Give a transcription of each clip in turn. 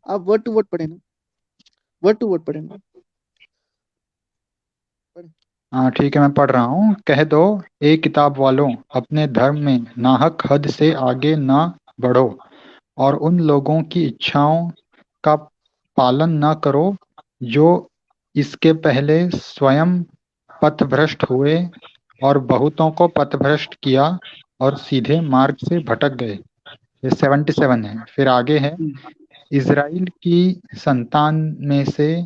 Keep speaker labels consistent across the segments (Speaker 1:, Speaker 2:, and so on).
Speaker 1: आप word to word पढ़े ना, वर्ड टू वर्ड पढ़े ना।
Speaker 2: हाँ ठीक है, मैं पढ़ रहा हूँ। कह दो, ए किताब वालों, अपने धर्म में नाहक हद से आगे ना बढ़ो और उन लोगों की इच्छाओं का पालन न करो जो इसके पहले स्वयं पथभ्रष्ट हुए और बहुतों को पथभ्रष्ट किया और सीधे मार्ग से भटक गए। ये 77 है। फिर आगे है, इज़राइल की संतान में से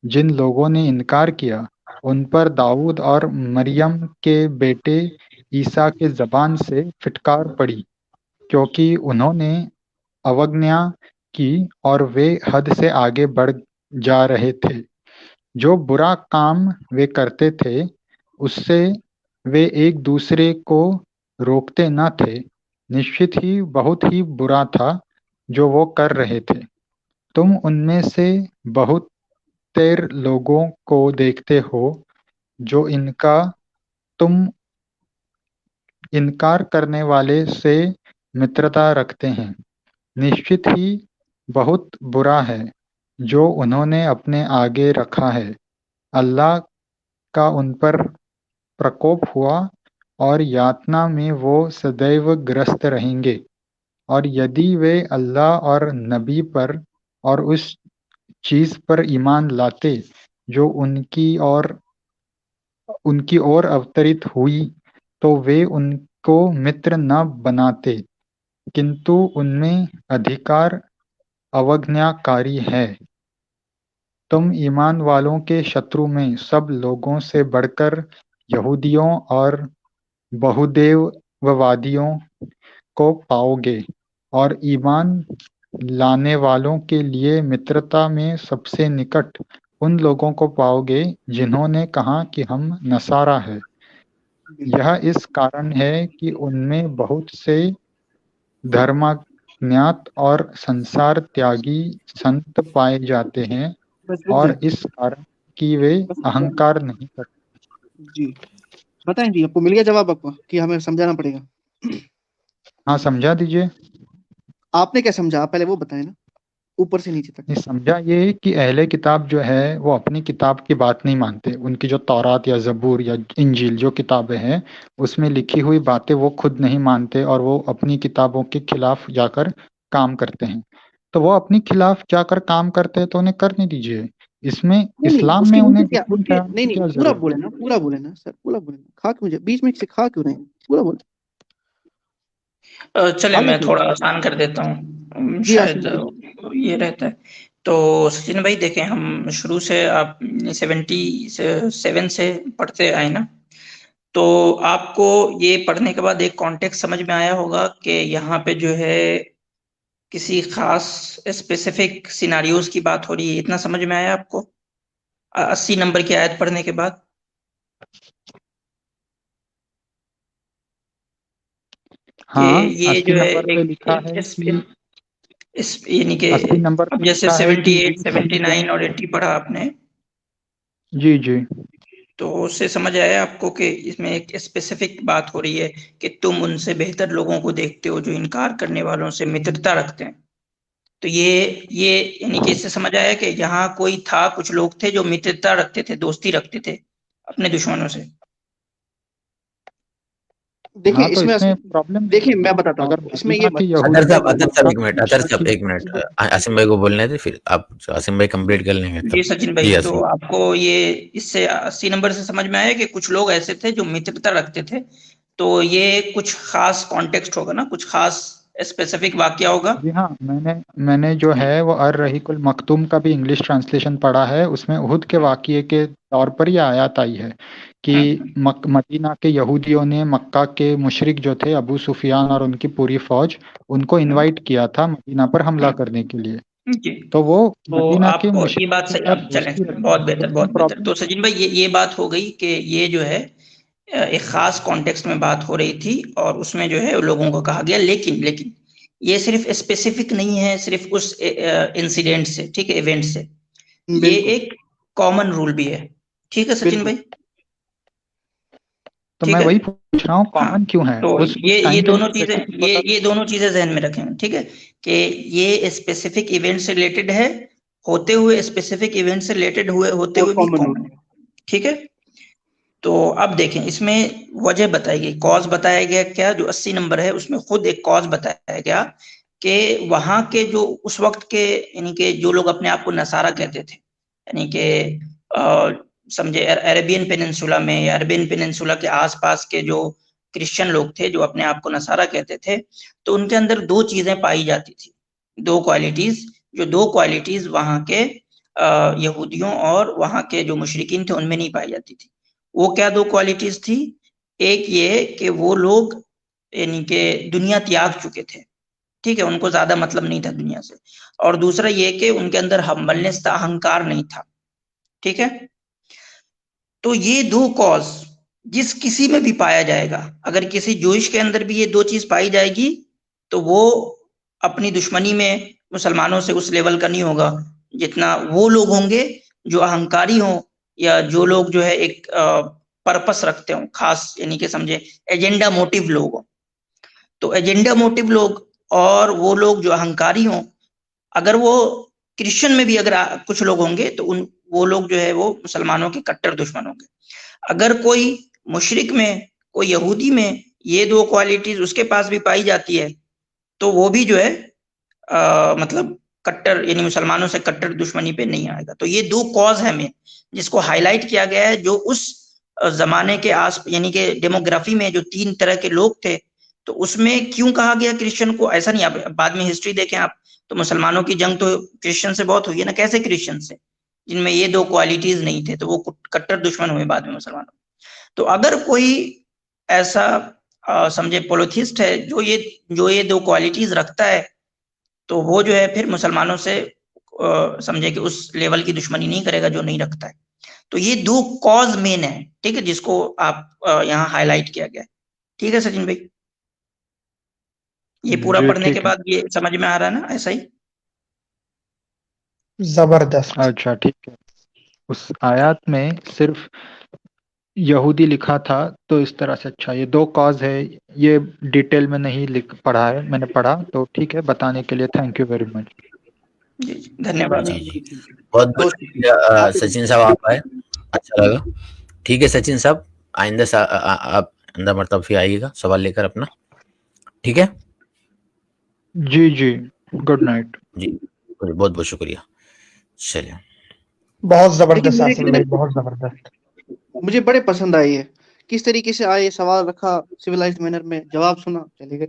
Speaker 2: जिन लोगों ने इनकार किया, उन पर दाऊद और मरियम के बेटे ईसा के ज़बान से फिटकार पड़ी, क्योंकि उन्होंने अवज्ञा की और वे हद से आगे बढ़ जा रहे थे। जो बुरा काम वे करते थे, उससे वे एक दूसरे को रोकते न थे। निश्चित ही बहुत ही बुरा था जो वो कर रहे थे। तुम उनमें से बहुत तेर लोगों को देखते हो जो तुम इनकार करने वाले से मित्रता रखते हैं। निश्चित ही बहुत बुरा है जो उन्होंने अपने आगे रखा है। अल्लाह का उन पर प्रकोप हुआ और यातना में वो सदैव ग्रस्त रहेंगे। और यदि वे अल्लाह और नबी पर और उस चीज़ पर ईमान लाते जो उनकी ओर अवतरित हुई, तो वे उनको मित्र न बनाते, किंतु उनमें अधिकार अवज्ञाकारी है। तुम ईमान वालों के शत्रु में सब लोगों से बढ़कर यहूदियों और बहुदेववादियों को पाओगे, और ईमान लाने वालों के लिए मित्रता में सबसे निकट उन लोगों को पाओगे जिन्होंने कहा कि हम नसारा है।
Speaker 1: बिल्कुल।
Speaker 2: यह इस कारण है कि उनमें बहुत से धर्मज्ञात और संसार त्यागी संत पाए जाते हैं,
Speaker 1: बस रुक
Speaker 2: और
Speaker 1: जाए,
Speaker 2: इस कारण कि वे
Speaker 1: बस रुक जाए।
Speaker 2: अहंकार नहीं करते।
Speaker 1: जी, बताएं जी, आपको मिल गया जवाब आपको कि हमें समझाना पड़ेगा?
Speaker 2: हाँ, समझा दीजिए।
Speaker 1: आपने क्या समझा, आप पहले वो बताएं ना, ऊपर से नीचे तक।
Speaker 2: नहीं, समझा ये कि अहले किताब जो है वो अपनी किताब की बात नहीं मानते। उनकी जो तौरात या जबूर या इंजील जो किताबें हैं, उसमें लिखी हुई बातें वो खुद नहीं मानते और वो अपनी किताबों के खिलाफ जाकर काम करते हैं। तो वो अपनी खिलाफ जाकर काम करते हैं तो उन्हें करने दीजिए। इसमें
Speaker 1: नहीं नहीं,
Speaker 2: इस्लाम
Speaker 1: उसके
Speaker 2: में
Speaker 1: नीचे
Speaker 2: उन्हें
Speaker 1: क्या,
Speaker 2: दुश्मन
Speaker 1: उसके
Speaker 2: ठहराने
Speaker 1: नहीं
Speaker 2: की
Speaker 1: नहीं,
Speaker 2: क्या
Speaker 1: पूरा
Speaker 2: जरूरत
Speaker 1: बोले
Speaker 2: है?
Speaker 1: ना, पूरा बोले ना सर, पूरा बोले ना। खा क्यों मुझे बीच में से खा क्यों रहे हैं? पूरा बोले।
Speaker 3: चले
Speaker 1: आगे
Speaker 3: मैं
Speaker 1: बोले।
Speaker 3: थोड़ा आसान कर देता हूँ,
Speaker 1: जी
Speaker 3: शायद
Speaker 1: आशीष जी।
Speaker 3: ये रहता है। तो सचिन भाई देखें, हम शुरू से आप 77 से पढ़ते आए ना, तो आपको ये पढ़ने के बाद एक कॉन्टेक्स्ट समझ में आया होगा कि यहाँ पे जो है किसी खास स्पेसिफिक सिनारियोज की बात हो रही है। इतना समझ में आया आपको 80 नंबर की आयत पढ़ने के बाद? कि
Speaker 2: हाँ,
Speaker 3: ये
Speaker 2: 80
Speaker 3: जो है
Speaker 2: नंबर पे
Speaker 3: एक
Speaker 2: लिखा
Speaker 3: एक
Speaker 2: है कि
Speaker 3: इस यानी कि
Speaker 2: 80 नंबर
Speaker 3: अब
Speaker 2: पे
Speaker 3: जैसे
Speaker 2: लिखा है कि
Speaker 3: 78,
Speaker 2: ये सभी
Speaker 3: 79 और
Speaker 2: लोग।
Speaker 3: 80 पढ़ा आपने,
Speaker 2: जी जी।
Speaker 3: तो उससे समझ आया आपको कि इसमें एक स्पेसिफिक बात हो रही है कि तुम उनसे बेहतर लोगों को देखते हो जो इनकार करने वालों से मित्रता रखते हैं। तो ये यानी कि इससे समझ आया कि यहाँ कोई था, कुछ लोग थे जो मित्रता रखते थे, दोस्ती रखते थे अपने दुश्मनों से।
Speaker 1: देखिए
Speaker 2: हाँ, तो
Speaker 1: इसमें
Speaker 2: इसमें प्रॉब्लम नहीं
Speaker 1: देखिए
Speaker 2: है।
Speaker 1: मैं बताता
Speaker 2: अगर
Speaker 1: हूँ इसमें ये
Speaker 2: मदीना के
Speaker 4: अतर
Speaker 2: यहूदियों
Speaker 4: साहब,
Speaker 2: ने
Speaker 4: अतर साहब
Speaker 2: मक्का
Speaker 4: एक
Speaker 2: की
Speaker 4: मिनट, अतर
Speaker 2: इच्छा
Speaker 4: साहब
Speaker 2: की
Speaker 4: एक मिनट,
Speaker 2: तो
Speaker 4: आसिम भाई को बोलने थे, फिर आप आसिम भाई कंप्लीट कर लेंगे
Speaker 3: जी
Speaker 4: तब।
Speaker 3: सचिन भाई,
Speaker 4: जी
Speaker 3: तो
Speaker 4: आसिम।
Speaker 3: आपको ये इससे 80 नंबर से समझ में आया कि कुछ लोग ऐसे थे जो मित्रता रखते थे। तो ये कुछ खास कॉन्टेक्स्ट होगा ना, कुछ खास स्पेसिफिक वाकया होगा।
Speaker 2: जी हाँ, मैंने जो है वो अर रहीकुल मखतूम का भी इंग्लिश ट्रांसलेशन पढ़ा है। उसमें उहुद के वाकये के तौर पर ये आयत आई है कि मदीना के यहूदियों ने मक्का के मुशरिक जो थे अबू सुफियान और उनकी पूरी फौज, उनको इनवाइट किया था मदीना पर हमला करने के लिए।
Speaker 3: जी,
Speaker 2: तो वो
Speaker 3: तो
Speaker 2: मदीना के
Speaker 3: आपको ये
Speaker 2: मुशरिक
Speaker 3: बात
Speaker 2: के
Speaker 3: सही,
Speaker 2: साथ
Speaker 3: अब चलें,
Speaker 2: दोस्ती रखते
Speaker 3: बहुत
Speaker 2: हैं, तो
Speaker 3: बेहतर
Speaker 2: इसमें
Speaker 3: बहुत बेहतर।
Speaker 2: प्रॉब्लम।
Speaker 3: तो सचिन भाई, ये बात हो गई कि ये जो है एक खास कॉन्टेक्स्ट में बात हो रही थी और उसमें जो है लोगों को कहा गया, लेकिन लेकिन ये सिर्फ स्पेसिफिक नहीं है सिर्फ उस इंसिडेंट से, ठीक है, इवेंट से। ये
Speaker 1: बिल्कुल
Speaker 3: एक कॉमन रूल भी है। ठीक है सचिन
Speaker 1: बिल्कुल।
Speaker 3: भाई?
Speaker 2: तो
Speaker 3: ठीक
Speaker 2: मैं
Speaker 3: है।
Speaker 2: वही पूछ रहा हूँ
Speaker 3: हाँ,
Speaker 2: कॉमन क्यों है
Speaker 3: तो
Speaker 2: उस
Speaker 3: ये
Speaker 2: टाइम
Speaker 3: दोनों
Speaker 2: पे।
Speaker 3: चीजें ये दोनों चीजें जहन में रखें, ठीक है, कि ये स्पेसिफिक इवेंट से रिलेटेड है, होते हुए स्पेसिफिक इवेंट से रिलेटेड होते
Speaker 1: और
Speaker 3: हुए भी
Speaker 1: common
Speaker 3: कॉमन है, ठीक है। तो अब देखें, इसमें वजह बताई गई, कॉज बताया गया क्या, जो 80 नंबर है उसमें खुद एक कॉज बताया गया कि वहां के जो उस वक्त के यानी कि जो लोग अपने आप को नसारा कहते थे, यानी कि समझे अरेबियन पेनिनसुला में या अरेबियन पेनिनसुला के आसपास के जो क्रिश्चियन लोग थे जो अपने आप को नसारा कहते थे, तो उनके अंदर दो चीजें पाई जाती थी, दो क्वालिटीज वहां के यहूदियों और वहां के जो मुशरिकीन थे उनमें नहीं पाई जाती थी। वो क्या दो क्वालिटीज थी? एक ये कि वो लोग यानी कि दुनिया त्याग चुके थे, ठीक है, उनको ज्यादा मतलब नहीं था दुनिया से, और दूसरा ये कि उनके अंदर हम्बलनेस था, अहंकार नहीं था, ठीक है। तो ये दो कॉज जिस किसी में भी पाया जाएगा, अगर किसी जोइश के अंदर भी ये दो चीज पाई जाएगी तो वो अपनी दुश्मनी में मुसलमानों से उस लेवल का नहीं होगा जितना वो लोग होंगे जो अहंकारी हों, या जो लोग जो है एक पर्पस रखते हो खास, यानी कि समझे एजेंडा मोटिव लोग हों। तो एजेंडा मोटिव लोग और वो लोग जो अहंकारी हों, अगर वो क्रिश्चियन में भी अगर कुछ लोग होंगे तो वो लोग जो है वो मुसलमानों के कट्टर दुश्मन होंगे। अगर कोई मुशरिक में, कोई यहूदी में ये दो क्वालिटीज उसके पास भी पाई जाती है तो वो भी जो है मतलब कट्टर यानी मुसलमानों से कट्टर दुश्मनी पे नहीं आएगा। तो ये दो कॉज है में जिसको हाईलाइट किया गया है, जो उस जमाने के आस यानी कि डेमोग्राफी में जो तीन तरह के लोग थे, तो उसमें क्यों कहा गया क्रिश्चियन को, ऐसा नहीं, आप बाद में हिस्ट्री देखें आप, तो मुसलमानों की जंग तो क्रिश्चियन से बहुत हुई है ना, कैसे क्रिश्चियन से, जिनमें ये दो क्वालिटीज नहीं थे, तो वो कट्टर दुश्मन हुए बाद में मुसलमानों। तो अगर कोई ऐसा समझे पोलोथिस्ट है जो ये दो क्वालिटीज रखता है, तो वो जो है फिर मुसलमानों से समझे कि उस लेवल की दुश्मनी नहीं करेगा जो नहीं रखता है। तो ये दो कॉज मेन है, ठीक है, जिसको आप यहाँ हाईलाइट किया गया है, ठीक है सचिन भाई। ये पूरा
Speaker 2: जी
Speaker 3: पढ़ने के
Speaker 2: ठीक है।
Speaker 3: बाद ये समझ में आ रहा है ना, ऐसा ही?
Speaker 5: जबरदस्त।
Speaker 2: अच्छा ठीक है। उस आयत में सिर्फ यहूदी लिखा था तो इस तरह से, अच्छा ये दो कॉज है, ये डिटेल में नहीं लिख पढ़ा है, मैंने पढ़ा, तो ठीक है, बताने के लिए थैंक यू वेरी मच।
Speaker 3: जी धन्यवाद।
Speaker 4: जी जी, बहुत बहुत शुक्रिया सचिन साहब, आप आए, अच्छा लगा। ठीक है सचिन साहब, आइंदा आप आइंदा मरतब फिर आइएगा सवाल लेकर अपना, ठीक है?
Speaker 2: जी जी, गुड नाइट।
Speaker 4: जी बहुत बहुत शुक्रिया, चलिए।
Speaker 5: बहुत
Speaker 1: लेकिन
Speaker 5: जबरदस्त
Speaker 1: मुझे
Speaker 5: आसिम भाई, बहुत जबरदस्त।
Speaker 1: मुझे बड़े पसंद आए ये, किस तरीके से आए, सवाल रखा सिविलाइज्ड मैनर में, जवाब सुना, चले गए।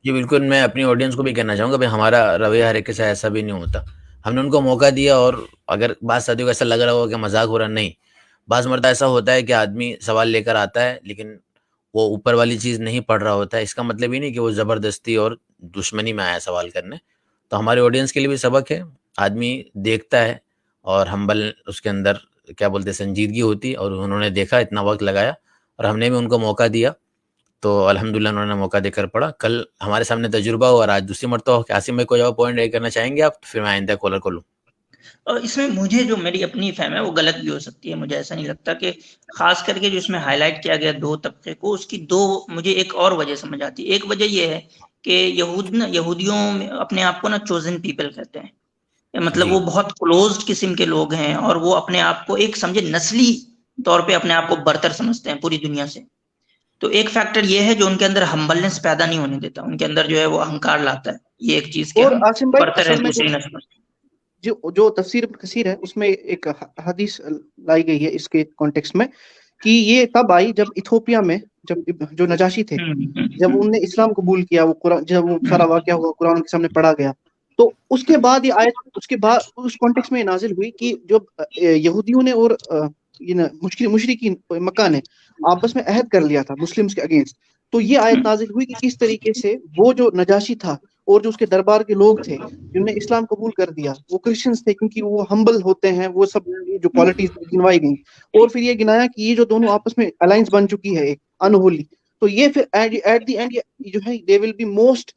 Speaker 4: जी बिल्कुल, मैं अपनी ऑडियंस को भी कहना चाहूँगा भाई, हमारा रवैया हर एक के साथ ऐसा भी नहीं होता। हमने उनको मौका दिया, और अगर बात साथियों को ऐसा लग रहा होगा कि मजाक हो रहा, नहीं, बाज़ मरता ऐसा होता है कि आदमी सवाल लेकर आता है लेकिन वो ऊपर वाली चीज़ नहीं पढ़ रहा होता है। इसका मतलब ये नहीं कि वो ज़बरदस्ती और दुश्मनी में आया सवाल करने। तो हमारे ऑडियंस के लिए भी सबक है, आदमी देखता है और हम्बल उसके अंदर क्या बोलते हैं संजीदगी होती है, और उन्होंने देखा, इतना वक्त लगाया और हमने भी उनको मौका दिया, तो अल्हम्दुलिल्लाह उन्होंने मौका देकर पढ़ा। कल हमारे सामने तजुर्बा हुआ और आज दूसरी मरतबा हो। आसिम भाई कोई और पॉइंट ऐड करना चाहेंगे आप? फिर मैं आइंदा कॉलर को लूँ।
Speaker 3: और इसमें मुझे जो मेरी अपनी फहम है वो गलत भी हो सकती है, मुझे ऐसा नहीं लगता, कि खास करके जो इसमें हाईलाइट किया गया दो तबके को, उसकी दो मुझे एक और वजह समझ आती है। एक वजह ये है कि यहूदियों में अपने आप को ना चोजन पीपल कहते हैं, मतलब
Speaker 4: जी
Speaker 3: वो बहुत क्लोज्ड किस्म के लोग हैं, और वो अपने आप को एक समझे नस्ली तौर पे अपने आप को बरतर समझते हैं पूरी दुनिया से। तो एक फैक्टर ये है जो उनके अंदर हम्बलनेस पैदा नहीं होने देता, उनके अंदर जो है वो अहंकार लाता है, ये एक चीज के
Speaker 1: और
Speaker 3: हम
Speaker 1: आसिम भाई
Speaker 3: बरतर है
Speaker 1: असल में
Speaker 3: दूसरी नस्ल।
Speaker 1: जो तफसीर इब्न कसीर है उसमें एक हदीस लाई गई है इसके कॉन्टेक्स्ट में, कि ये तब आई जब इथोपिया में, जब जो नजाशी थे, जब उनने इस्लाम कबूल किया, वो कुरान, जब वो सारा वाकया हुआ, कुरान के सामने पढ़ा गया, तो उसके बाद ये आयत, उसके बाद उस कॉन्टेक्स्ट में नाजिल हुई कि जो यहूदियों ने और ये मुशरिकीन मक्का ने आपस में अहद कर लिया था मुस्लिम्स के अगेंस्ट, तो ये आयत नाजिल हुई कि किस तरीके से वो जो नजाशी था और जो उसके दरबार के लोग थे जिन्होंने इस्लाम कबूल कर दिया, वो क्रिश्चियंस थे, क्योंकि वो हम्बल होते हैं, वो सब जो क्वालिटीज गिनवाई गई, और फिर ये गिनाया कि ये जो दोनों आपस में अलायंस बन चुकी है एक अनहोली, तो ये फिर एट द एंड जो है they will be most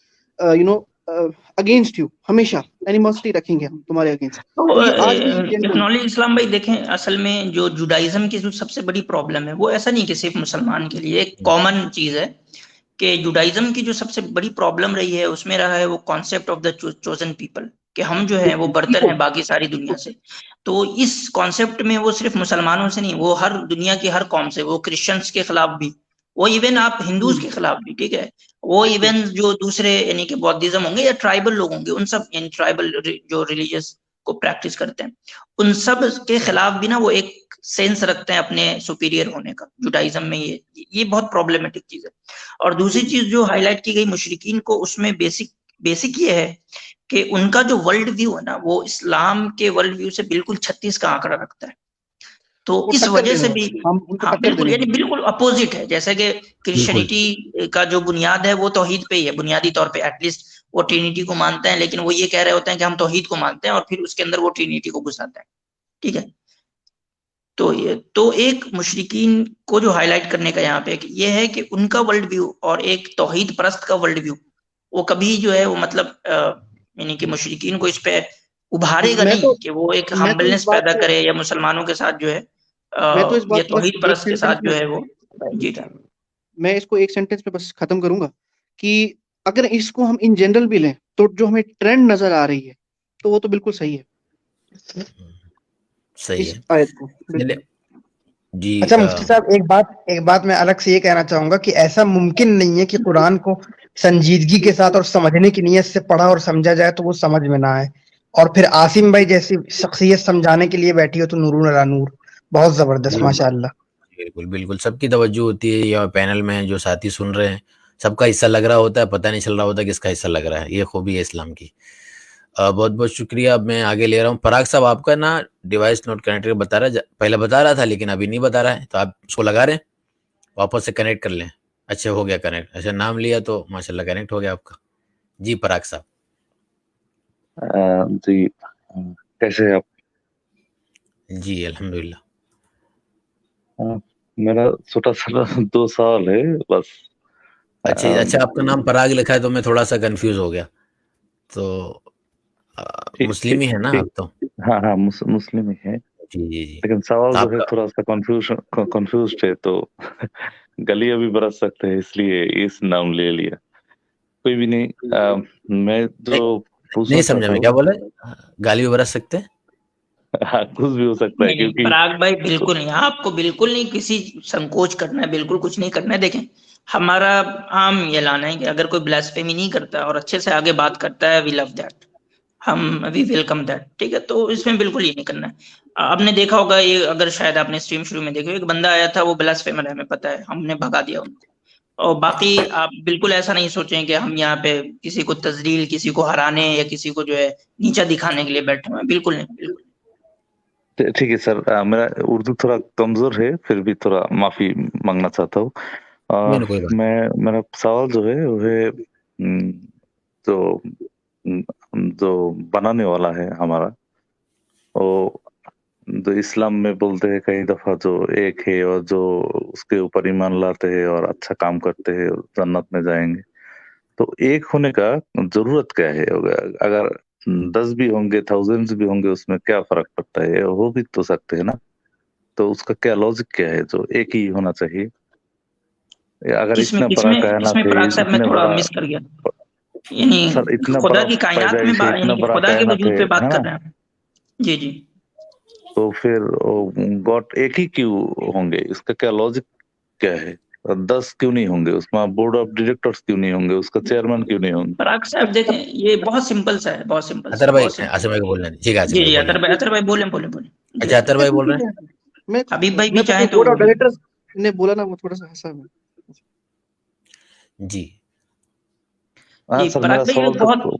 Speaker 1: against you, हमेशा एनिमोसिटी रखेंगे हम तुम्हारे अगेंस्ट।
Speaker 3: तो
Speaker 1: ये आज भी genuine-
Speaker 3: एक्नॉलेज इस्लाम भाई देखें, असल में जो जुडाइज्म की जो सबसे बड़ी प्रॉब्लम है वो ऐसा नहीं कि सिर्फ मुसलमान के लिए, एक कॉमन चीज है कि जुडाइज्म की जो सबसे बड़ी प्रॉब्लम रही है उसमें रहा है वो concept of the chosen people, कि हम जो है वो बरतर हैं बाकी सारी दुनिया से। तो इस कॉन्सेप्ट में वो सिर्फ मुसलमानों से नहीं, वो हर दुनिया की हर कौम से, वो क्रिश्चियंस के खिलाफ भी, वो इवन आप हिंदूज के खिलाफ भी, ठीक है, वो इवन जो दूसरे यानी कि बौद्धिज्म होंगे या ट्राइबल लोग होंगे, उन सब यानी ट्राइबल जो रिलीजियस को प्रैक्टिस करते हैं, उन सब के खिलाफ भी ना वो एक सेंस रखते हैं अपने सुपीरियर होने का। जुडाइज्म में ये बहुत प्रॉब्लमेटिक चीज है। और दूसरी चीज जो हाईलाइट की गई मुशरिकीन को, उसमें बेसिक ये है कि उनका जो वर्ल्ड व्यू है ना, वो इस्लाम के वर्ल्ड व्यू से बिल्कुल 36 का आंकड़ा रखता है। तो इस वजह से भी हाँ बिल्कुल, यानी बिल्कुल अपोजिट है। जैसे कि क्रिश्चियनिटी का जो बुनियाद है वो तौहीद पे ही है, बुनियादी तौर पे एटलीस्ट वो ट्रिनिटी को मानते हैं, लेकिन वो ये कह रहे होते हैं कि हम तौहीद को मानते हैं, और फिर उसके अंदर वो ट्रिनिटी को घुसाते हैं, ठीक है। तो एक मुशरिकीन को जो हाईलाइट करने का यहाँ पे ये है कि उनका वर्ल्ड व्यू और एक तौहीद परस्त का वर्ल्ड व्यू, वो कभी जो है वो मतलब यानी कि मुशरिकीन को इस पे उभारेगा नहीं कि वो एक हम्बलनेस पैदा करे या मुसलमानों के साथ जो है ये तौहीद परस्त के साथ जो है वो। जी
Speaker 1: मैं इसको एक सेंटेंस में बस खत्म करूंगा कि अगर इसको हम इन जनरल भी लें तो जो हमें ट्रेंड नजर आ रही है तो वो तो बिल्कुल सही है,
Speaker 4: सही
Speaker 1: इस
Speaker 4: है
Speaker 1: आयत को
Speaker 4: जी।
Speaker 5: अच्छा मुफ्ती साहब, एक बात मैं अलग से ये कहना चाहूंगा कि ऐसा मुमकिन नहीं है कि कुरान को संजीदगी के साथ और समझने की नीयत से पढ़ा और समझा जाए तो वो समझ में ना आए, और फिर आसिम भाई जैसी शख्सियत समझाने के लिए बैठी हो तो नूरुन अला नूर, बहुत जबरदस्त माशाअल्लाह।
Speaker 4: बिल्कुल बिल्कुल, सबकी तवज्जो होती है, या पैनल में जो साथी सुन रहे हैं सबका हिस्सा लग रहा होता है, पता नहीं चल रहा होता किसका हिस्सा लग रहा है। ये खूबी है इस्लाम की। बहुत बहुत शुक्रिया। अब मैं आगे ले रहा हूँ। पराग साहब, आपका ना डिवाइस नोट कनेक्ट बता रहा है, पहले बता रहा था लेकिन अभी नहीं बता रहा है, तो आप उसको लगा रहे हैं, वापस से कनेक्ट कर लें। अच्छा हो गया कनेक्ट, अच्छा नाम लिया तो माशाल्लाह कनेक्ट हो गया आपका। जी पराग साहब।
Speaker 6: जी कैसे हैं आप?
Speaker 4: जी अल्हम्दुलिल्लाह।
Speaker 6: मेरा छोटा सा 2 सवाल है बस।
Speaker 4: अच्छा आपका नाम पराग लिखा है तो मैं थोड़ा सा कंफ्यूज हो गया। तो मुस्लिम ही है ना आप? तो
Speaker 6: हाँ मुस्लिम ही है।
Speaker 4: जी
Speaker 6: लेकिन सवाल जो है थोड़ा सा कंफ्यूज है, तो गलियां भी बरस सकते हैं, इसलिए इस नाम ले लिया। कोई भी नहीं। मैं जो
Speaker 4: नहीं समझा, मैं क्या बोला? गाली भी बरस सकते हैं?
Speaker 6: हाँ कुछ भी हो सकता है, क्योंकि
Speaker 3: पराग भाई बिल्कुल नहीं, आपको बिल्कुल नहीं किसी संकोच करना है, बिल्कुल कुछ नहीं करना है। देखें हमारा आम ये लाना है कि अगर कोई ब्लास्फेमी नहीं करता और अच्छे से आगे बात करता है, वी लव दैट, हम वी वेलकम दैट, ठीक है। तो इसमें बिल्कुल ये नहीं करना है। आपने देखा होगा ये, अगर शायद आपने स्ट्रीम शुरू में देखा, एक बंदा आया था वो ब्लास्फेमर है, हमें पता है, हमने भगा दिया उनको। और बाकी आप बिल्कुल ऐसा नहीं सोचें कि हम यहाँ पे किसी को तजलील, किसी को हराने या किसी को जो है नीचा दिखाने के लिए बैठे हुए हैं, बिल्कुल नहीं, बिल्कुल।
Speaker 6: ठीक है सर, मेरा उर्दू थोड़ा कमजोर है, फिर भी थोड़ा माफी मांगना चाहता हूँ। मेरा सवाल जो है वो है जो बनाने वाला है हमारा, वो जो इस्लाम में बोलते हैं कई दफा जो एक है और जो उसके ऊपर ईमान लाते हैं और अच्छा काम करते हैं जन्नत में जाएंगे, तो एक होने का जरूरत क्या है? अगर 10 भी होंगे, थाउजेंड्स भी होंगे, उसमें क्या फर्क पड़ता है? हो भी तो सकते हैं ना, तो उसका क्या लॉजिक क्या है जो एक ही होना चाहिए? अगर इतना बड़ा कायनात है,
Speaker 3: इतना थोड़ा मिस कर गया, यानी
Speaker 6: सर इतना
Speaker 3: खुदा की कायनात में खुदा के वजूद पे बात कर रहे हैं। जी जी।
Speaker 6: तो फिर गॉड एक ही क्यों होंगे? इसका क्या लॉजिक क्या है? 10 क्यों नहीं होंगे? उसमें बोर्ड ऑफ डायरेक्टर्स क्यों नहीं होंगे? उसका चेयरमैन क्यों नहीं होंगे?
Speaker 3: पराग साहब देखें, ये बहुत सिंपल सा है, बहुत सिंपल।
Speaker 4: अतर भाई को बोलना ठीक है।
Speaker 3: जी अतर भाई बोले।
Speaker 4: अच्छा अतर भाई बोल रहे हैं,
Speaker 1: मैं
Speaker 3: हबीब भाई भी चाहे तो
Speaker 1: बोर्ड ऑफ डायरेक्टर्स ने बोला ना, वो थोड़ा सा हंसा मैं।
Speaker 4: जी
Speaker 3: पराग भाई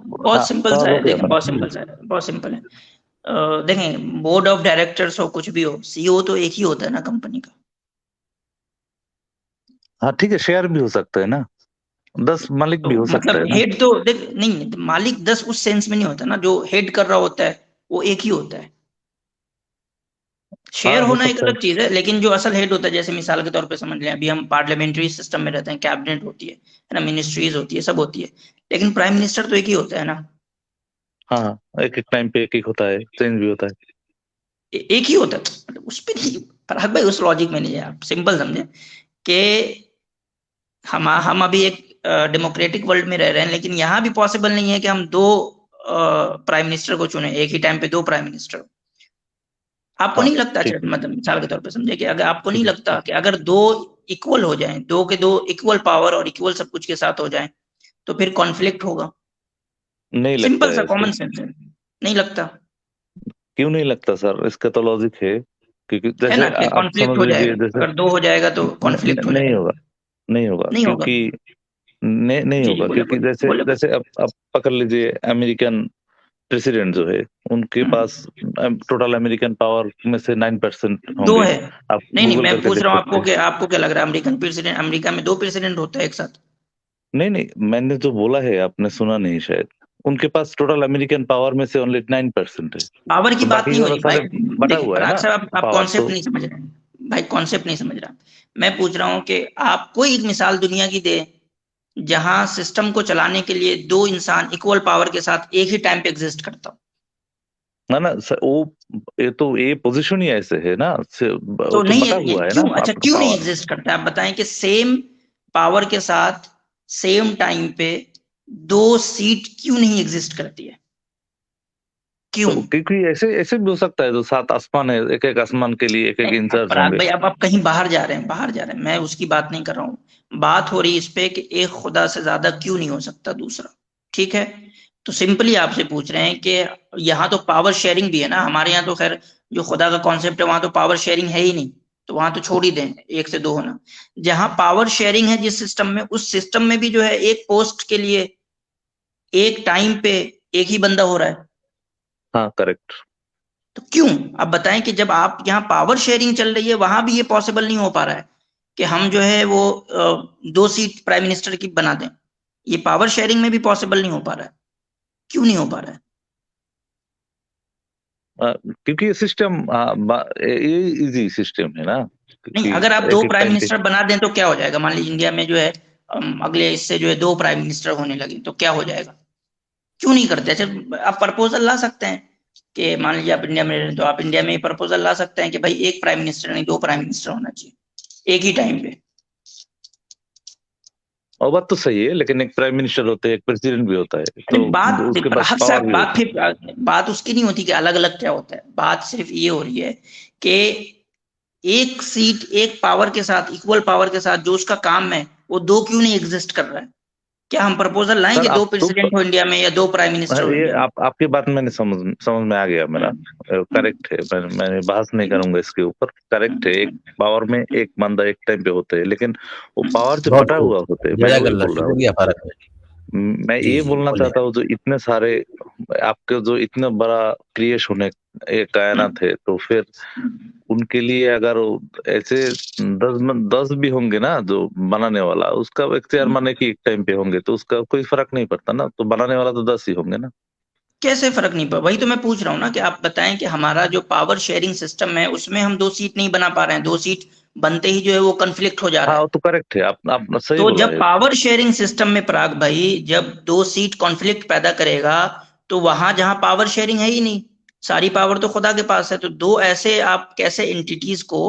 Speaker 3: बहुत सिंपल सा है, देखें बहुत सिंपल है। देखें बोर्ड ऑफ डायरेक्टर्स हो कुछ भी हो, सीईओ तो एक ही होता है ना कंपनी का।
Speaker 6: हाँ ठीक है, शेयर भी हो सकता है ना, 10 मालिक भी हो सकता है।
Speaker 3: हेड तो देख नहीं, मालिक 10 उस सेंस में नहीं होता ना, जो हेड कर रहा होता है वो एक ही होता है। शेयर
Speaker 6: हो
Speaker 3: होना एक
Speaker 6: सकता है।
Speaker 3: अलग चीज है, लेकिन जो असल हेड होता है, जैसे मिसाल के तौर पे समझ लें, अभी हम पार्लियामेंट्री सिस्टम में रहते हैं, कैबिनेट होती है ना, मिनिस्ट्रीज होती है, सब होती है, लेकिन प्राइम मिनिस्टर तो एक ही होता है ना।
Speaker 6: हाँ, एक एक टाइम पे एक एक होता है, चेंज भी होता है।
Speaker 3: एक ही होता है, मतलब उस पे नहीं, फरहाद भाई उस लॉजिक में नहीं है, आप सिंपल समझे कि हम अभी एक डेमोक्रेटिक वर्ल्ड में रह रहे हैं, लेकिन यहाँ भी पॉसिबल नहीं है कि हम दो प्राइम मिनिस्टर को चुने, एक ही टाइम पे दो प्राइम मिनिस्टर। आपको
Speaker 6: हाँ
Speaker 3: नहीं लगता,
Speaker 6: ठीक
Speaker 3: अच्छा मतलब मिसाल के तौर पे समझे कि अगर आपको
Speaker 6: ठीक
Speaker 3: नहीं
Speaker 6: है।
Speaker 3: लगता कि अगर दो इक्वल हो जाएं, दो के दो इक्वल पावर और इक्वल सब कुछ के साथ हो जाएं, तो फिर कॉन्फ्लिक्ट होगा।
Speaker 6: नहीं लगता
Speaker 3: सिंपल सा
Speaker 6: है ऐसे।
Speaker 3: कॉमन सेंस है, नहीं लगता?
Speaker 6: क्यों नहीं लगता सर, इसका तो लॉजिक है। क्योंकि
Speaker 3: है
Speaker 6: जैसे
Speaker 3: ना कि
Speaker 6: आप
Speaker 3: कॉन्फ्लिक्ट
Speaker 6: समझ
Speaker 3: हो
Speaker 6: लीजिए,
Speaker 3: जाएगा,
Speaker 6: जैसे
Speaker 3: अगर दो हो जाएगा तो कॉन्फ्लिक्ट हो
Speaker 6: नहीं
Speaker 3: जाएगा।
Speaker 6: होगा, नहीं होगा,
Speaker 3: नहीं होगा?
Speaker 6: क्योंकि नहीं
Speaker 3: जी जी,
Speaker 6: होगा,
Speaker 3: बोले
Speaker 6: क्योंकि
Speaker 3: बोले
Speaker 6: जैसे
Speaker 3: बोले
Speaker 6: जैसे आप पकड़ लीजिए, अमेरिकन प्रेसिडेंट जो है, उनके पास टोटल अमेरिकन पावर में से 9%
Speaker 3: दो
Speaker 6: होंगे।
Speaker 3: है।
Speaker 6: आप
Speaker 3: नहीं नहीं,
Speaker 6: गूगल
Speaker 3: मैं
Speaker 6: करके
Speaker 3: पूछ
Speaker 6: देख
Speaker 3: रहा हूँ
Speaker 6: सकते
Speaker 3: आपको
Speaker 6: हैं।
Speaker 3: कि आपको क्या लग रहा है, अमेरिकन प्रेसिडेंट, अमेरिका में दो प्रेसिडेंट होता है एक साथ?
Speaker 6: नहीं नहीं, मैंने जो बोला है आपने सुना नहीं शायद। उनके पास टोटल अमेरिकन पावर में से ओनली 9% है,
Speaker 3: पावर की
Speaker 6: तो
Speaker 3: बात
Speaker 6: बाकी
Speaker 3: नहीं
Speaker 6: का
Speaker 3: हो
Speaker 6: तो
Speaker 3: रही भाई।
Speaker 6: सारे बटा
Speaker 3: देखिए
Speaker 6: हुआ है
Speaker 3: पराग
Speaker 6: ना
Speaker 3: साहब, आप
Speaker 6: पावर
Speaker 3: कॉन्सेप्ट
Speaker 6: तो।
Speaker 3: नहीं समझ रहे हैं भाई, कॉन्सेप्ट नहीं समझ रहा। मैं पूछ रहा हूँ कि आप कोई एक मिसाल दुनिया की दे जहां सिस्टम को चलाने के लिए दो इंसान इक्वल पावर के साथ एक ही टाइम पे एग्जिस्ट करता हो।
Speaker 6: ना ना सर, वो ये पोजीशन ही ऐसे है ना, वो
Speaker 3: तो
Speaker 6: तो
Speaker 3: नहीं
Speaker 6: बटा हुआ है ना
Speaker 3: क्यों, अच्छा
Speaker 6: आपका
Speaker 3: क्यों नहीं
Speaker 6: पावर।
Speaker 3: एग्जिस्ट करता है, आप बताएं कि सेम पावर के साथ सेम टाइम पे दो सीट क्यों नहीं एग्जिस्ट करती है, क्यों?
Speaker 6: तो क्योंकि ऐसे ऐसे भी हो सकता है, जो 7 आसमान है, एक एक आसमान के लिए एक एक
Speaker 3: नहीं, अब
Speaker 6: इंचार्ज
Speaker 3: पराग
Speaker 6: होंगे।
Speaker 3: भाई अब आप कहीं बाहर जा रहे हैं, बाहर जा रहे हैं, मैं उसकी बात नहीं कर रहा हूँ, बात हो रही है इस पे कि एक खुदा से ज्यादा क्यों नहीं हो सकता दूसरा। ठीक है, तो सिंपली आपसे पूछ रहे हैं कि यहाँ तो पावर शेयरिंग भी है ना, हमारे यहाँ तो खैर जो खुदा का कॉन्सेप्ट है वहां तो पावर शेयरिंग है ही नहीं, तो वहां तो छोड़ ही दें एक से दो होना। जहां पावर शेयरिंग है जिस सिस्टम में, उस सिस्टम में भी जो है एक पोस्ट के लिए एक टाइम पे एक ही बंदा हो रहा है।
Speaker 6: हाँ करेक्ट।
Speaker 3: तो क्यों, आप बताएं कि जब आप यहाँ पावर शेयरिंग चल रही है वहां भी ये पॉसिबल नहीं हो पा रहा है कि हम जो है वो दो सीट प्राइम मिनिस्टर की बना दें, ये पावर शेयरिंग में भी पॉसिबल नहीं हो पा रहा है, क्यों नहीं हो पा रहा है?
Speaker 6: क्योंकि ये सिस्टम ये इजी सिस्टम है ना,
Speaker 3: नहीं,
Speaker 6: क्योंकि
Speaker 3: अगर आप दो
Speaker 6: एक एक
Speaker 3: प्राइम
Speaker 6: टाइम पे।
Speaker 3: मिनिस्टर बना दें तो क्या हो जाएगा, मान लीजिए इंडिया में जो है अगले इससे जो है दो प्राइम मिनिस्टर होने लगे तो क्या हो जाएगा? क्यों नहीं करते? अच्छा आप प्रपोजल ला सकते हैं कि मान लीजिए आप इंडिया में रह रहे हैं, तो आप इंडिया में प्रपोजल ला सकते हैं कि भाई एक प्राइम मिनिस्टर नहीं, दो प्राइम मिनिस्टर होना चाहिए एक ही टाइम पे।
Speaker 6: और बात तो सही है, लेकिन एक प्राइम मिनिस्टर होते हैं, एक प्रेसिडेंट भी होता है, तो
Speaker 3: नहीं, बात
Speaker 6: उसके पास
Speaker 3: राहत
Speaker 6: पावर
Speaker 3: साहब,
Speaker 6: भी
Speaker 3: बात
Speaker 6: होती है।
Speaker 3: फिर बात उसकी नहीं होती कि अलग अलग क्या होता है, बात सिर्फ ये हो रही है कि एक सीट एक पावर के साथ, इक्वल पावर के साथ जो उसका काम है वो दो क्यों नहीं एग्जिस्ट कर रहा है? क्या हम प्रपोजल लाएं
Speaker 6: सर
Speaker 3: कि दो
Speaker 6: आप तो
Speaker 3: प्रेसिडेंट हो इंडिया में या दो प्राइम मिनिस्टर हो
Speaker 6: ये
Speaker 3: इंडिया में?
Speaker 6: आपकी बात मैंने समझ में आ गया मेरा। करेक्ट है, मैं बहस नहीं करूंगा इसके ऊपर। करेक्ट है, एक पावर में एक बंदा एक टाइम पे होते हैं, लेकिन वो पावर जो
Speaker 4: बहुत
Speaker 6: बटा
Speaker 4: खूब,
Speaker 6: हुआ होते हैं, मैं वही
Speaker 4: जज़ाकल्लाह,
Speaker 6: बोल रहा हूँ।
Speaker 4: शुक्रिया फ़ारक भाई।
Speaker 6: मैं
Speaker 4: जी,
Speaker 6: ये
Speaker 4: जी,
Speaker 6: बोलना
Speaker 4: बोले।
Speaker 6: चाहता हूँ, जो इतने सारे आपके जो इतना बड़ा क्रिएशन होने ये कायनात है, तो फिर उनके लिए अगर ऐसे 10 भी होंगे ना जो बनाने वाला, उसका इख्तियार माने कि एक टाइम पे होंगे, तो उसका कोई फर्क नहीं पड़ता ना, तो बनाने वाला तो 10 ही होंगे ना।
Speaker 3: कैसे फर्क नहीं पड़ा? वही तो मैं पूछ रहा हूँ ना कि आप बताएं कि हमारा जो पावर शेयरिंग सिस्टम है उसमें हम दो सीट नहीं बना पा रहे हैं, दो सीट बनते ही जो है वो कन्फ्लिक्ट हो जा रहा
Speaker 6: हाँ
Speaker 3: है।
Speaker 6: वो तो करेक्ट है, आप सही
Speaker 3: तो
Speaker 6: बोला
Speaker 3: जब
Speaker 6: है।
Speaker 3: पावर शेयरिंग सिस्टम में पराग भाई जब दो सीट कॉन्फ्लिक्ट पैदा करेगा, तो वहां जहां पावर शेयरिंग है ही नहीं, सारी पावर तो खुदा के पास है, तो दो ऐसे आप कैसे एंटिटीज को,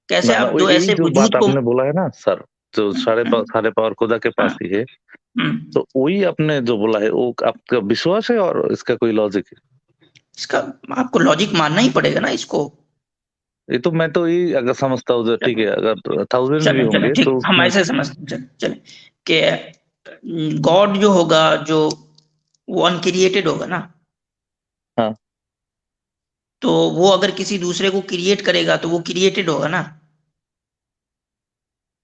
Speaker 3: कैसे
Speaker 6: ना ना,
Speaker 3: आप दो
Speaker 6: यही
Speaker 3: ऐसे
Speaker 6: जो बात
Speaker 3: वजूद को।
Speaker 6: आपने बोला है ना सर, जो सारे पावर खुदा के पास ही है, तो वही आपने जो बोला है वो आपका विश्वास है और इसका कोई लॉजिक है?
Speaker 3: इसका आपको लॉजिक मानना ही पड़ेगा ना इसको।
Speaker 6: ये तो मैं तो यही अगर समझता हूँ, जो ठीक है, अगर थाउजेंड्स भी
Speaker 3: चले चले
Speaker 6: होंगे
Speaker 3: ठीक,
Speaker 6: तो
Speaker 3: हम
Speaker 6: उसमें।
Speaker 3: ऐसे समझते चले चले कि गॉड जो होगा, जो वो अनक्रिएटेड होगा ना,
Speaker 6: हाँ
Speaker 3: तो वो अगर किसी दूसरे को क्रिएट करेगा तो वो क्रिएटेड होगा ना।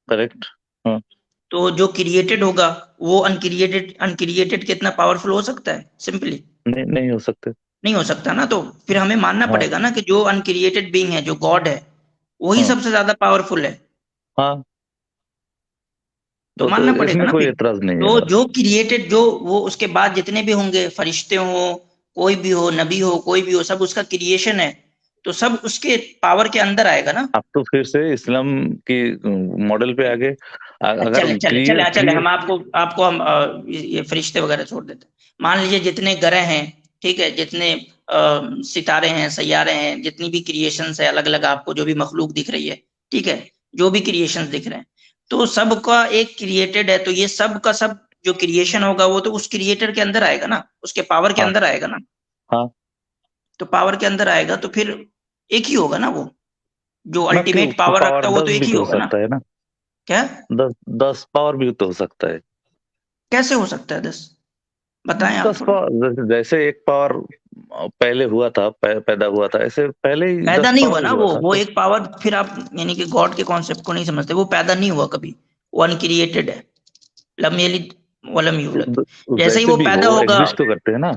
Speaker 6: करेक्ट। हाँ
Speaker 3: तो जो क्रिएटेड होगा वो अनक्रिएटेड अनक्रिएटेड कितना पावरफुल हो सकता है? सिंपली
Speaker 6: नहीं हो सकते।
Speaker 3: नहीं हो सकता ना, तो फिर हमें मानना
Speaker 6: हाँ
Speaker 3: पड़ेगा ना कि जो अनक्रिएटेड बीइंग है, जो गॉड है, वही
Speaker 6: हाँ
Speaker 3: सबसे ज्यादा पावरफुल है।
Speaker 6: हाँ,
Speaker 3: तो
Speaker 6: तो
Speaker 3: मानना पड़ेगा
Speaker 6: इसमें
Speaker 3: ना
Speaker 6: कोई
Speaker 3: फिर।
Speaker 6: एतराज नहीं है
Speaker 3: तो
Speaker 6: मेरा।
Speaker 3: जो क्रिएटेड, जो वो उसके बाद जितने भी होंगे, फरिश्ते हो, कोई भी हो, नबी हो, कोई भी हो, सब उसका क्रिएशन है। तो सब उसके पावर के अंदर आएगा ना।
Speaker 6: अब तो फिर से इस्लाम की मॉडल पे आगे अगर
Speaker 3: चले हम आपको हम ये फरिश्ते वगैरह छोड़ देते हैं। मान लीजिए जितने ग्रह हैं, ठीक है, जितने सितारे हैं, सैयारे हैं, जितनी भी क्रिएशंस है अलग अलग, आपको जो भी मखलूक दिख रही है, ठीक है, जो भी क्रिएशंस दिख रहे हैं, तो सबका एक क्रिएटेड है, तो ये सब का सब जो क्रिएशन होगा वो तो उस क्रिएटर के अंदर आएगा ना, उसके पावर के अंदर आएगा ना।
Speaker 6: हाँ,
Speaker 3: तो पावर के अंदर आएगा तो फिर एक ही होगा ना, वो जो अल्टीमेट पावर रखता है वो तो एक ही होगा ना।
Speaker 6: सकता है ना,
Speaker 3: क्या
Speaker 6: 10 पावर भी तो हो सकता है।
Speaker 3: कैसे हो सकता है 10? बताएं आप
Speaker 6: 10
Speaker 3: थोड़ा।
Speaker 6: पावर, जैसे एक पावर पहले हुआ था, पैदा हुआ था, ऐसे पहले ही
Speaker 3: पैदा
Speaker 6: 10
Speaker 3: नहीं हुआ
Speaker 6: पावर
Speaker 3: ना
Speaker 6: हुआ था।
Speaker 3: वो एक पावर, फिर आप यानी कि गॉड के कॉन्सेप्ट को नहीं समझते। वो पैदा नहीं हुआ कभी, वो अनक्रिएटेड है। लम यलिद वलम यूलद। जैसे ही वो पैदा होगा,
Speaker 6: एग्जिस्ट तो करते हैं ना।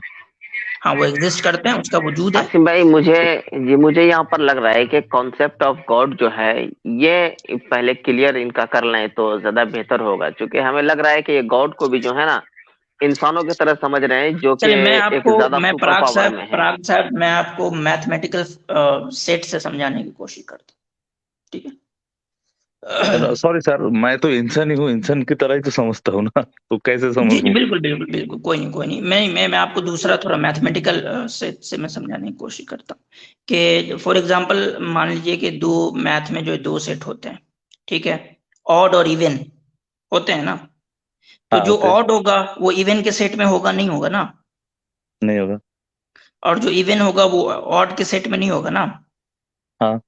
Speaker 3: हाँ वो एग्जिस्ट करते हैं, उसका वजूद है।
Speaker 7: आसिम भाई, मुझे यहाँ पर लग रहा है कि कॉन्सेप्ट ऑफ गॉड जो है ये पहले क्लियर इनका कर लें तो ज्यादा बेहतर होगा, क्योंकि हमें लग रहा है कि ये गॉड को भी जो है ना इंसानों की तरह समझ रहे हैं, जो कि
Speaker 3: चलिए
Speaker 7: एक ज्यादा सुपर पावर में है।
Speaker 3: पराग साहब मैं आपको मैथमेटिकल सेट से समझाने की कोशिश करता हूँ, ठीक है।
Speaker 6: सॉरी सर, मैं तो इंसान ही हूँ, इंसान की तरह ही तो समझता हूँ ना, तो कैसे समझूं?
Speaker 3: जी बिल्कुल, कोई नहीं। मैं आपको दूसरा थोड़ा मैथमेटिकल सेट से मैं समझाने की कोशिश करता हूँ कि फॉर एग्जांपल मान लीजिए कि दो मैथ में जो दो सेट होते हैं, ठीक है, ऑड और इवन होते हैं ना। तो जो ऑड होगा वो इवन के सेट में होगा, नहीं होगा ना?
Speaker 6: नहीं होगा।
Speaker 3: और जो इवन होगा वो ऑड के सेट में नहीं होगा ना?
Speaker 6: हाँ।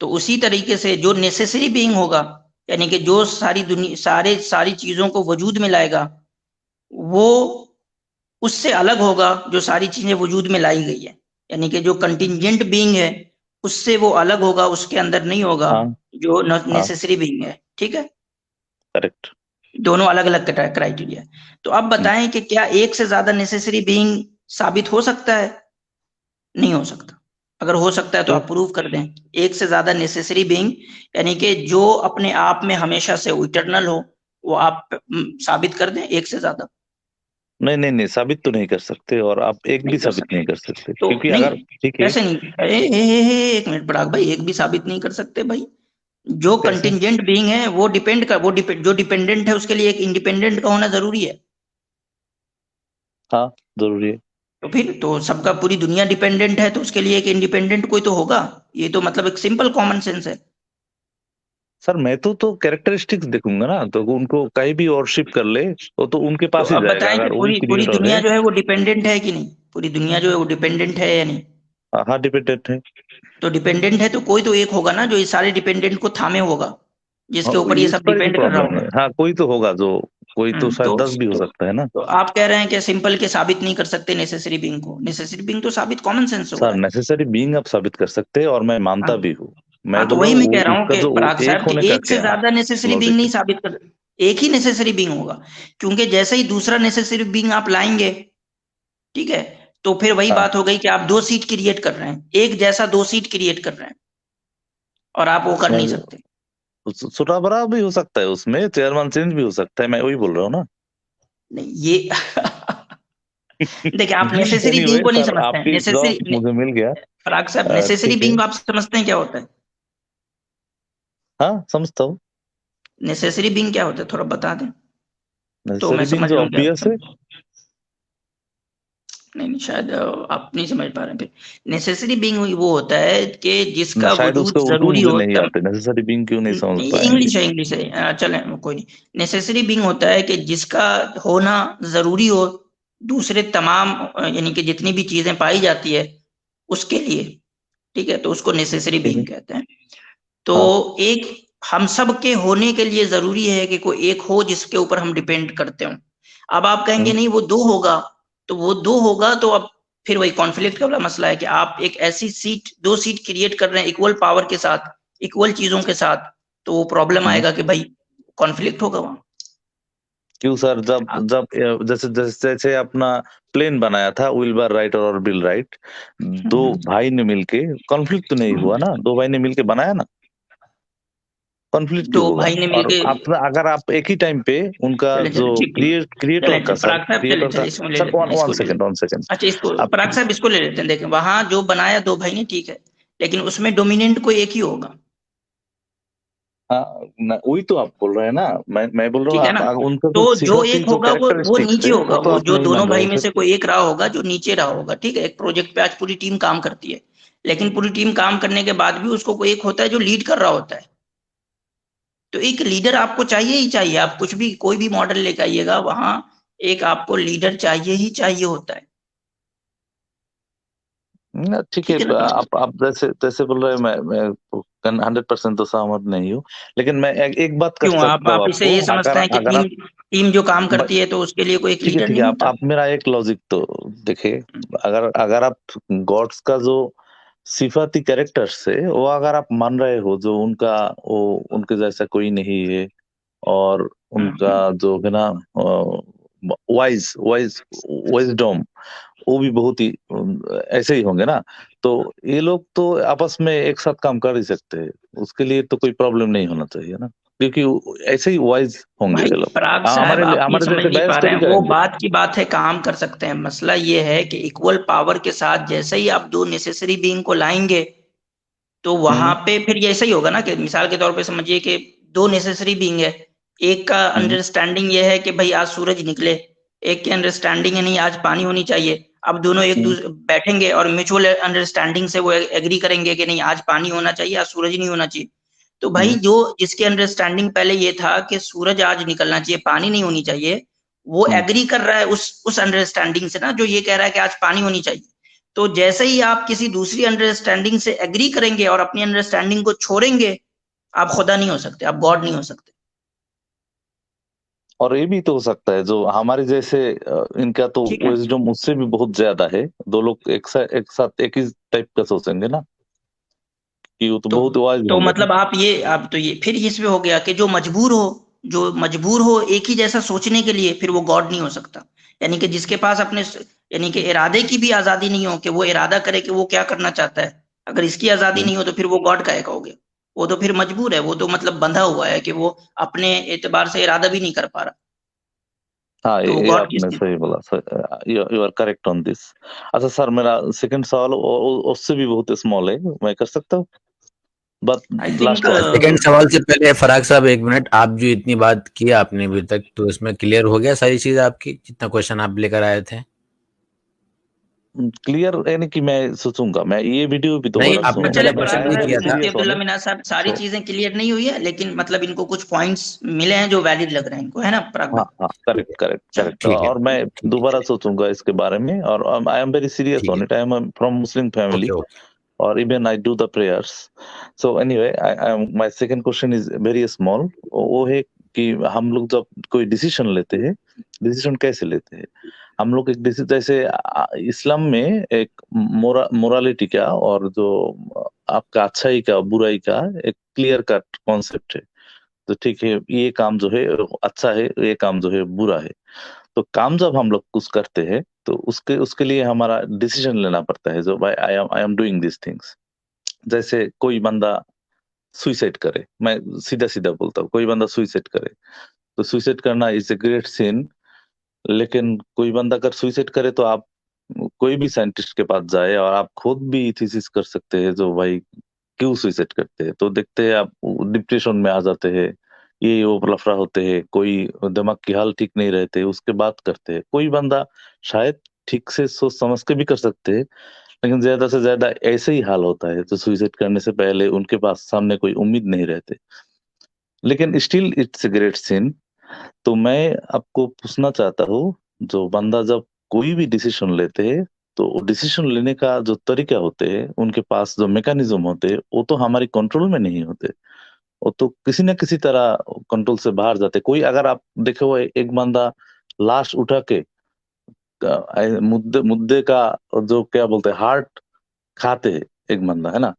Speaker 3: तो उसी तरीके से जो नेसेसरी बीइंग होगा, यानी कि जो सारी चीजों को वजूद में लाएगा, वो उससे अलग होगा जो सारी चीजें वजूद में लाई गई है। यानी कि जो कंटिंजेंट बीइंग है उससे वो अलग होगा, उसके अंदर नहीं होगा। जो नेसेसरी बीइंग है, ठीक है,
Speaker 6: करेक्ट।
Speaker 3: दोनों अलग अलग क्राइटेरिया। तो अब बताएं कि क्या एक से ज्यादा नेसेसरी बीइंग साबित हो सकता है? नहीं हो सकता। अगर हो सकता है तो आप प्रूव कर दें। एक से ज्यादा नेसेसरी बीइंग यानी कि जो अपने आप में हमेशा से इटर्नल हो, वो आप साबित कर दें एक से ज्यादा।
Speaker 6: नहीं, साबित तो नहीं कर सकते, और आप एक भी साबित नहीं कर सकते,
Speaker 3: तो
Speaker 6: क्योंकि
Speaker 3: नहीं,
Speaker 6: अगर ठीक है,
Speaker 3: ऐसे नहीं, एक मिनट पराग भाई, एक भी साबित नहीं कर सकते भाई। जो कंटिंजेंट बीइंग है वो जो डिपेंडेंट है उसके लिए एक इंडिपेंडेंट का होना जरूरी है।
Speaker 6: हाँ जरूरी है।
Speaker 3: तो फिर तो सबका पूरी दुनिया डिपेंडेंट है, तो उसके लिए एक इंडिपेंडेंट कोई तो होगा। ये तो मतलब एक सिंपल कॉमन सेंस है।
Speaker 6: सर मैं तो कैरेक्टरिस्टिक्स देखूंगा ना, तो उनको कहीं भी वर्शिप कर ले तो उनके पास
Speaker 3: तो
Speaker 6: ही
Speaker 3: अब
Speaker 6: जाएगा।
Speaker 3: बताएं कि
Speaker 6: अगर
Speaker 3: पूरी दुनिया जो है वो डिपेंडेंट है कि नहीं? पूरी दुनिया जो है वो डिपेंडेंट है या नहीं?
Speaker 6: हाँ डिपेंडेंट है।
Speaker 3: तो डिपेंडेंट है तो कोई तो एक होगा ना जो ये सारे डिपेंडेंट को थामे होगा, जिसके ऊपर ये सब डिपेंड कर रहा होगा।
Speaker 6: हाँ कोई तो होगा, जो कोई तो शायद 10 भी हो सकता है ना।
Speaker 3: तो आप कह रहे हैं कि सिंपल के साबित नहीं कर सकते नेसेसरी बीइंग को? नेसेसरी बीइंग तो साबित कॉमन सेंस होगा।
Speaker 6: सर नेसेसरी बीइंग आप साबित कर सकते हैं, और मैं मानता भी हूँ। मैं
Speaker 3: तो वही मैं कह रहा हूँ कि पराग
Speaker 6: एक
Speaker 3: साहब
Speaker 6: होने
Speaker 3: कि
Speaker 6: का
Speaker 3: एक से ज्यादा नेसेसरी बीइंग नहीं साबित कर, एक ही नेसेसरी बीइंग होगा। क्योंकि जैसे ही दूसरा नेसेसरी बीइंग आप लाएंगे, ठीक है, तो फिर वही बात हो गई कि आप दो सीट क्रिएट कर रहे हैं, एक जैसा दो सीट क्रिएट कर रहे हैं, और आप वो कर नहीं सकते।
Speaker 6: सुटाबरा भी हो सकता है, उसमें चेयरमैन चेंज भी हो सकता है, मैं वही बोल रहा हूँ ना।
Speaker 3: नहीं ये देखिए, आप नेसेसरी बीइंग को नहीं समझते हैं। नेसेसरी
Speaker 6: मुझे मिल गया
Speaker 3: पराग साहब, नेसेसरी बीइंग आप समझते हैं क्या होता है?
Speaker 6: हाँ समझता हूँ।
Speaker 3: नेसेसरी बीइंग क्या होता है थोड़ा बता दें तो मैं
Speaker 6: नेसेसरी
Speaker 3: समझ
Speaker 6: जो
Speaker 3: लूं।
Speaker 6: ऑब्वियस है।
Speaker 3: नहीं शायद आप नहीं समझ पा रहे हैं। फिर नेसेसरी बीइंग वो होता है कि जिसका वजूद जरूरी हो।
Speaker 6: नहीं आते नेसेसरी बीइंग, क्यों नहीं समझ पाए?
Speaker 3: इंग्लिश है चलें कोई नहीं। नेसेसरी बीइंग होता है कि जिसका होना जरूरी हो दूसरे तमाम यानी कि जितनी भी चीजें पाई जाती है उसके लिए, ठीक है, तो उसको नेसेसरी बीइंग कहते हैं। तो एक हम सब के होने के लिए जरूरी है कि कोई एक हो जिसके ऊपर हम डिपेंड करते हो। अब आप कहेंगे नहीं वो दो होगा, तो वो दो होगा तो अब फिर वही कॉन्फ्लिक्ट का मसला है कि आप एक ऐसी सीट, दो सीट क्रिएट कर रहे हैं इक्वल पावर के साथ, इक्वल चीजों के साथ, तो वो प्रॉब्लम आएगा कि भाई कॉन्फ्लिक्ट होगा वहां।
Speaker 6: क्यों सर? जब जैसे अपना प्लेन बनाया था, व्हील बार राइट और बिल राइट, दो भाई ने मिलके, कॉन्फ्लिक्ट तो नहीं हुआ ना, दो भाई ने मिलके बनाया ना। कॉन्फ्लिक्ट क्यों
Speaker 3: दो
Speaker 6: होगा?
Speaker 3: भाई ने
Speaker 6: और
Speaker 3: मिलके
Speaker 6: आप अगर आप एक ही टाइम पे उनका
Speaker 3: चले
Speaker 6: जो
Speaker 3: चले ठीक ठीक
Speaker 6: क्रिएटर
Speaker 3: चले
Speaker 6: का
Speaker 3: पराग साहब चले चले इसमें ले
Speaker 6: सर
Speaker 3: लेते हैं,
Speaker 6: वन
Speaker 3: इसको ले लेते
Speaker 6: वन सेकेंड
Speaker 3: हैं। अच्छा इसको
Speaker 6: आप
Speaker 3: पराग साहब इसको ले लेते हैं। देखें वहां जो बनाया दो भाई ने ठीक है, लेकिन उसमें डोमिनेंट कोई एक ही होगा।
Speaker 6: हाँ, वही तो आप बोल रहे हैं ना, मैं बोल रहा हूँ
Speaker 3: ठीक है ना,
Speaker 6: आप उनका
Speaker 3: तो
Speaker 6: जो
Speaker 3: जो
Speaker 6: सिफाती
Speaker 3: एक
Speaker 6: जो
Speaker 3: होगा वो
Speaker 6: कैरेक्टरिस्टिक्स
Speaker 3: नीचे
Speaker 6: है
Speaker 3: होगा,
Speaker 6: वो तो
Speaker 3: वो
Speaker 6: आप
Speaker 3: जो
Speaker 6: नहीं
Speaker 3: दोनों
Speaker 6: मान रहे
Speaker 3: भाई
Speaker 6: हैं
Speaker 3: में
Speaker 6: फिर।
Speaker 3: से कोई एक रहा होगा जो नीचे रहा होगा। ठीक है, एक प्रोजेक्ट पे आज पूरी टीम काम करती है, लेकिन पूरी टीम काम करने के बाद भी उसको कोई एक होता है जो लीड कर रहा होता है। तो एक लीडर आपको चाहिए ही चाहिए, आप कुछ भी कोई भी मॉडल लेकर आइएगा वहां एक आपको लीडर चाहिए ही चाहिए होता है।
Speaker 6: ठीक है,
Speaker 3: ठीक है ना।
Speaker 6: आप जैसे जैसे बोल रहे हैं, मैं 100% तो सहमत नहीं हूँ, लेकिन मैं एक बात कर
Speaker 3: क्यों
Speaker 6: सकता हूँ
Speaker 3: आप इसे
Speaker 6: आपको,
Speaker 3: ये समझते
Speaker 6: अगर
Speaker 3: हैं कि
Speaker 6: अगर
Speaker 3: टीम
Speaker 6: आप
Speaker 3: टीम जो काम करती है तो उसके लिए कोई एक लीडर
Speaker 6: ठीक
Speaker 3: नहीं
Speaker 6: है,
Speaker 3: होता?
Speaker 6: आप मेरा एक लॉजिक तो देखिए, अगर अगर आप गॉड्स का जो सिफाती कैरेक्टर्स है वो अगर आप मान रहे हो, जो उनका वो उनके जैसा कोई नहीं है, और उनका जो है ना वाइज वाइज वाइजडम वो भी बहुत ही ऐसे ही होंगे ना, तो ये लोग तो आपस में एक साथ काम कर ही सकते हैं, उसके लिए तो कोई प्रॉब्लम नहीं होना चाहिए ना, क्योंकि ऐसे ही वाइज होंगे
Speaker 3: भाई
Speaker 6: वे लोग।
Speaker 3: पराग साहब आप ये
Speaker 6: हमारे
Speaker 3: समझ
Speaker 6: जैसे
Speaker 3: नहीं पा
Speaker 6: बहस
Speaker 3: रहे
Speaker 6: थोड़ी
Speaker 3: हैं, वो
Speaker 6: करेंगे।
Speaker 3: बात की बात है काम कर सकते हैं। मसला ये है कि इक्वल पावर के साथ जैसे ही आप दो नेसेसरी बीइंग को लाएंगे तो वहां
Speaker 6: हम्म
Speaker 3: पे फिर ये ऐसा ही होगा ना कि मिसाल के तौर पे समझिए कि दो नेसेसरी बीइंग है, एक का
Speaker 6: हम्म
Speaker 3: अंडरस्टैंडिंग ये है कि भाई आज सूरज निकले, एक की अंडरस्टैंडिंग है नहीं आज पानी होनी चाहिए। अब दोनों एक
Speaker 6: हम्म
Speaker 3: दूसरे बैठेंगे और म्यूचुअल अंडरस्टैंडिंग से वो एग्री करेंगे कि नहीं आज पानी होना चाहिए, आज सूरज नहीं होना चाहिए। तो भाई
Speaker 6: हम्म
Speaker 3: जो जिसके अंडरस्टैंडिंग पहले ये था कि सूरज आज निकलना चाहिए पानी नहीं होनी चाहिए, वो
Speaker 6: हम्म
Speaker 3: एग्री कर रहा है उस अंडरस्टैंडिंग से ना जो ये कह रहा है कि आज पानी होनी चाहिए। तो जैसे ही आप किसी दूसरी अंडरस्टैंडिंग से एग्री करेंगे और अपनी अंडरस्टैंडिंग को छोड़ेंगे, आप खुदा नहीं हो सकते, आप गॉड नहीं हो सकते।
Speaker 6: और ये भी तो हो सकता है जो हमारे जैसे इनका तो
Speaker 3: ठीक है,
Speaker 6: विजडम उससे भी बहुत ज्यादा है, दो लोग एक साथ एक ही टाइप का सोचेंगे ना, कि वो तो
Speaker 3: तो
Speaker 6: बहुत वाइज
Speaker 3: तो
Speaker 6: होंगे ना।
Speaker 3: मतलब आप तो ये फिर इसमें हो गया कि जो मजबूर हो एक ही जैसा सोचने के लिए, फिर वो गॉड नहीं हो सकता। यानी कि जिसके पास अपने यानी कि इरादे की भी आजादी नहीं हो कि वो इरादा करे कि वो क्या करना चाहता है, अगर इसकी आजादी
Speaker 6: हम्म,
Speaker 3: नहीं हो तो फिर वो गॉड का हो गया। वो तो फिर मजबूर है, वो तो मतलब बंधा हुआ है कि वो अपने एतबार से इरादा भी नहीं कर पा रहा।
Speaker 6: हाँ,
Speaker 3: तो वो
Speaker 6: ये
Speaker 3: गॉड
Speaker 6: आपने
Speaker 3: किस?
Speaker 6: सही बोला, you are correct on this. अच्छा सर, मेरा सेकंड सवाल उससे भी बहुत स्मॉल है, मैं कर सकता हूँ?
Speaker 3: I
Speaker 6: but
Speaker 3: think
Speaker 6: last one.
Speaker 4: Second सवाल से पहले फराग साहब एक मिनट, आप जो इतनी बात की आपने अभी तक, तो इसमें क्लियर हो गया सारी चीज आपकी, जितना क्वेश्चन आप लेकर आए थे?
Speaker 6: क्लियर यानी कि मैं सोचूंगा, मैं ये वीडियो भी
Speaker 4: नहीं,
Speaker 6: दोबारा
Speaker 4: आपने
Speaker 6: सुनूंगा,
Speaker 3: चले
Speaker 4: पहले
Speaker 6: लेकिन
Speaker 4: क्वेश्चन
Speaker 6: आई
Speaker 4: भी
Speaker 6: एम वेरी
Speaker 4: किया था।
Speaker 3: Mufti
Speaker 6: serious on
Speaker 3: Abdullah
Speaker 6: it.
Speaker 3: Meena साहब सारी
Speaker 6: सो
Speaker 3: चीजें क्लियर नहीं हुई है, लेकिन मतलब इनको कुछ पॉइंट्स मिले हैं जो वैलिड लग रहे हैं इनको, है ना पराग
Speaker 6: हाँ
Speaker 3: भाई?
Speaker 6: हाँ,
Speaker 4: ठीक
Speaker 6: करेक्ट
Speaker 4: है,
Speaker 6: करेक्ट
Speaker 3: चलो
Speaker 6: करेक्ट,
Speaker 4: ठीक है,
Speaker 6: और मैं
Speaker 4: ठीक है,
Speaker 6: दोबारा
Speaker 4: चलिए,
Speaker 6: सोचूंगा इसके बारे में, और आई एम वेरी सीरियस
Speaker 4: ठीक
Speaker 6: ऑन
Speaker 4: है,
Speaker 6: it, I am from Muslim family,
Speaker 4: okay okay.
Speaker 6: or even I do the prayers. So anyway, my second question is very small. वो है कि हम लोग जब कोई डिसीजन लेते हैं, डिसीजन कैसे लेते हैं? हम लोग एक डिसीजन जैसे इस्लाम में एक मोरालिटी का और जो आपका अच्छाई का बुराई का एक क्लियर कट कॉन्सेप्ट है। तो ठीक है, ये काम जो है अच्छा है, ये काम जो है बुरा है। तो काम जब हम लोग कुछ करते हैं तो उसके उसके लिए हमारा डिसीजन लेना पड़ता है, जो भाई I am doing this things. जैसे कोई बंदा सुइसाइड करे, मैं सीधा सीधा बोलता हूँ, कोई बंदा सुइसाइड करे तो सुइसाइड करना इज ए ग्रेट सिन, लेकिन कोई बंदा अगर सुइसाइड करे तो आप कोई भी साइंटिस्ट के पास जाए और आप खुद भी थीसिस कर सकते हैं, जो भाई क्यों सुइसाइड करते हैं, तो देखते हैं आप डिप्रेशन में आ जाते हैं, ये वो लफड़ा होते हैं, कोई दिमाग की हाल ठीक नहीं रहते, उसके बाद करते हैं। कोई बंदा शायद ठीक से सोच समझ के भी कर सकते हैं, लेकिन ज्यादा से ज्यादा ऐसे ही हाल होता है, तो सुइसाइड करने से पहले उनके पास सामने कोई उम्मीद नहीं रहते, लेकिन स्टिल इट्स ए ग्रेट सिन। तो मैं आपको पूछना चाहता हूँ, जो बंदा जब कोई भी डिसीजन लेते हैं, तो डिसीजन लेने का जो तरीका होते हैं, उनके पास जो मैकेनिज्म होते हैं, वो तो हमारी कंट्रोल में नहीं होते, वो तो किसी न किसी तरह कंट्रोल से बाहर जाते। कोई अगर आप देखो, एक बंदा लाश उठा के मुद्दे मुद्दे का जो क्या बोलते हैं हार्ट खाते हैं, एक बंदा है ना,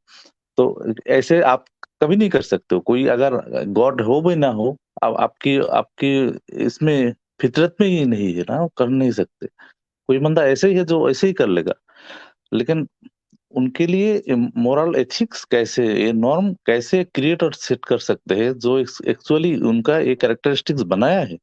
Speaker 6: तो ऐसे आप कभी नहीं कर सकते हो। कोई अगर गॉड हो भी ना हो, अब आपकी आपकी इसमें फितरत में ही नहीं है ना, वो कर नहीं सकते। कोई बंदा ऐसे ही है जो ऐसे ही कर लेगा, लेकिन उनके लिए मोरल एथिक्स कैसे, ये नॉर्म कैसे क्रिएट और सेट कर सकते हैं जो एक्चुअली उनका एक कैरेक्टरिस्टिक्स बनाया है।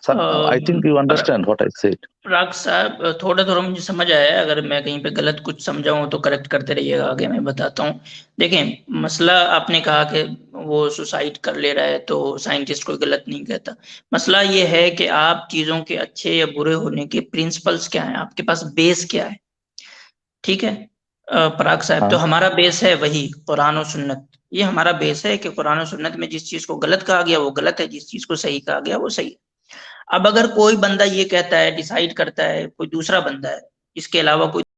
Speaker 6: I think you understand what I said.
Speaker 3: Parag साहब थोड़ा मुझे समझ आया है, अगर मैं कहीं पे गलत कुछ समझा हूं तो करेक्ट करते रहिएगा, आगे मैं बताता हूँ। देखें, मसला आपने कहा कि वो सुसाइड कर ले रहा है तो साइंटिस्ट कोई गलत नहीं कहता। मसला ये है कि आप चीजों के अच्छे या बुरे होने के प्रिंसिपल्स क्या है, आपके पास बेस क्या है। ठीक है पराग साहब, तो हमारा बेस है वही कुरान और सुन्नत। ये हमारा बेस है कि कुरान और सुन्नत में जिस चीज को गलत कहा गया वो गलत है, जिस चीज को सही कहा गया वो सही है। अब अगर कोई बंदा ये कहता है, डिसाइड करता है कोई दूसरा बंदा है, इसके अलावा कोई